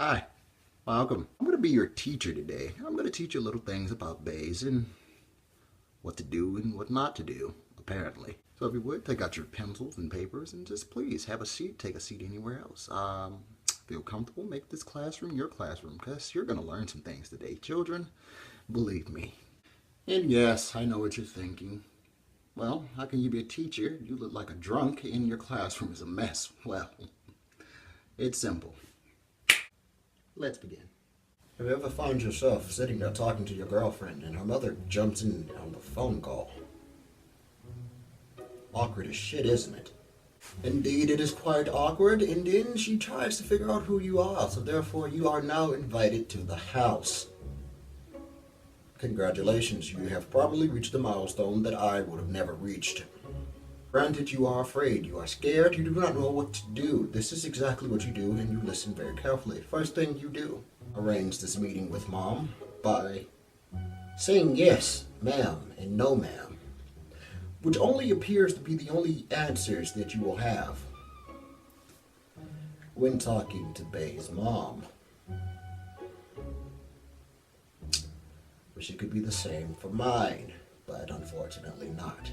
Hi, welcome. I'm going to be your teacher today. I'm going to teach you little things about bays and what to do and what not to do, apparently. So if you would, take out your pencils and papers and just please have a seat. Take a seat anywhere else. Feel comfortable. Make this classroom your classroom because you're going to learn some things today. Children, believe me. And yes, I know what you're thinking. Well, how can you be a teacher? You look like a drunk and your classroom is a mess. Well, it's simple. Let's begin. Have you ever found yourself sitting there talking to your girlfriend and her mother jumps in on the phone call? Awkward as shit, isn't it? Indeed, it is quite awkward, and then she tries to figure out who you are, so therefore you are now invited to the house. Congratulations, you have probably reached a milestone that I would have never reached. Granted, you are afraid, you are scared, you do not know what to do. This is exactly what you do, and you listen very carefully. First thing you do, arrange this meeting with Mom by saying yes, ma'am, and no, ma'am, which only appears to be the only answers that you will have when talking to Bay's mom. Wish it could be the same for mine, but unfortunately not.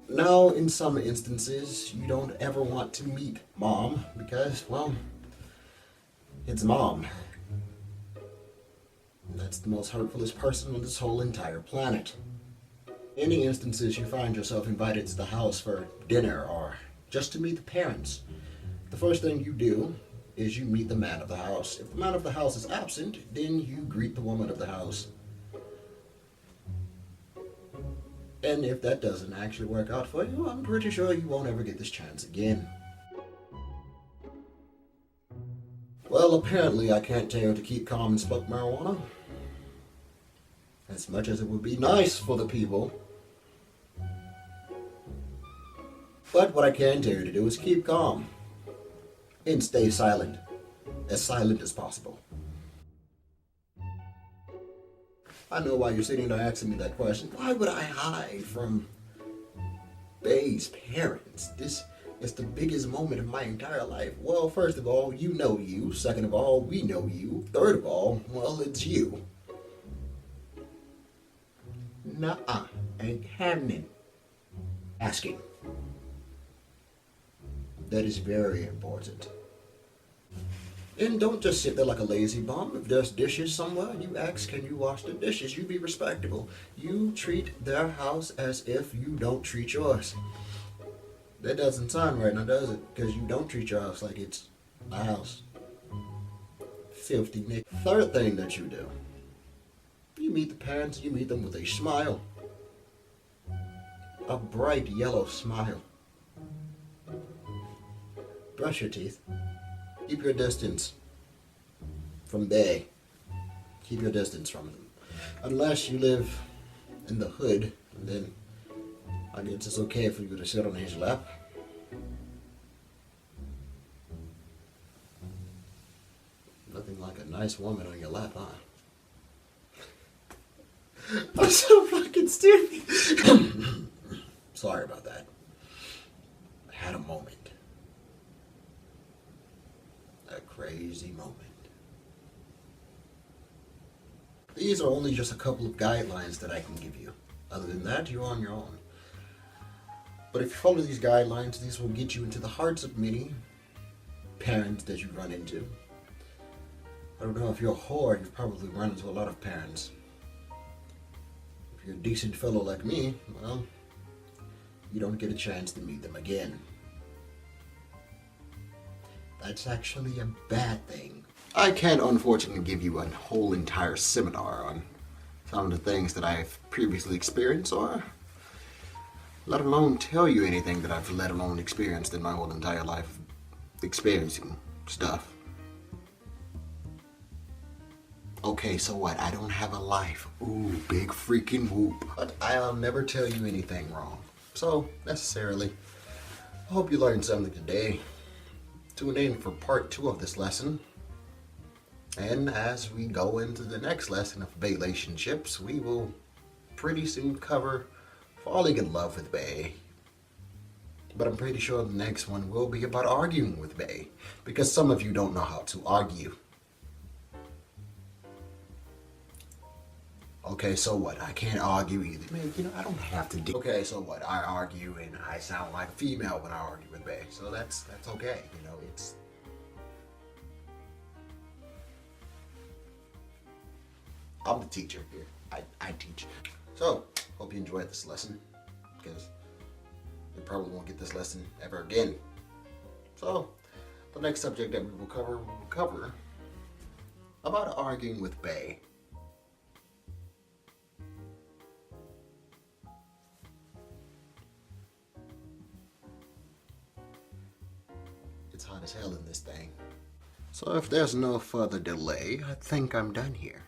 Now, in some instances, you don't ever want to meet Mom because, well, it's Mom. That's the most hurtfulest person on this whole entire planet. Any instances you find yourself invited to the house for dinner or just to meet the parents, the first thing you do is you meet the man of the house. If the man of the house is absent, then you greet the woman of the house. And if that doesn't actually work out for you, I'm pretty sure you won't ever get this chance again. Well, apparently I can't tell you to keep calm and smoke marijuana. As much as it would be nice for the people. But what I can tell you to do is keep calm. And stay silent. As silent as possible. I know why you're sitting there asking me that question. Why would I hide from Bay's parents? This is the biggest moment of my entire life. Well, first of all, you know you. Second of all, we know you. Third of all, well, it's you. Nuh-uh. Ain't happening. Asking. That is very important. And don't just sit there like a lazy bum. If there's dishes somewhere, you ask, can you wash the dishes? You be respectable. You treat their house as if you don't treat yours. That doesn't sound right now, does it? Because you don't treat your house like it's a house. Filthy Nick. Third thing that you do. You meet the parents, you meet them with a smile. A bright yellow smile. Brush your teeth. Keep your distance from Bay. Keep your distance from them. Unless you live in the hood, and then I guess it's okay for you to sit on his lap. Nothing like a nice woman on your lap, huh? I'm so fucking stupid. Sorry about that. I had a moment. A crazy moment. These are only just a couple of guidelines that I can give you. Other than that, you're on your own. But if you follow these guidelines, these will get you into the hearts of many parents that you run into. I don't know, if you're a whore, you've probably run into a lot of parents. If you're a decent fellow like me, well, you don't get a chance to meet them again. That's actually a bad thing. I can't unfortunately give you a whole entire seminar on some of the things that I've previously experienced, or let alone tell you anything that I've let alone experienced in my whole entire life experiencing stuff. Okay, so what? I don't have a life. Ooh, big freaking whoop. But I'll never tell you anything wrong. So, necessarily, I hope you learned something today. Tune in for part 2 of this lesson. And as we go into the next lesson of Baelationships, we will pretty soon cover falling in love with Bay. But I'm pretty sure the next one will be about arguing with Bay, because some of you don't know how to argue. Okay, so what? I can't argue either. Man, I don't have to do. Okay, so what? I argue and I sound like a female when I argue with Bay. So that's okay. It's I'm the teacher here. I teach. So, hope you enjoyed this lesson because you probably won't get this lesson ever again. So, the next subject that we will cover about arguing with Bay. It's hot as hell in this thing. So if there's no further delay, I think I'm done here.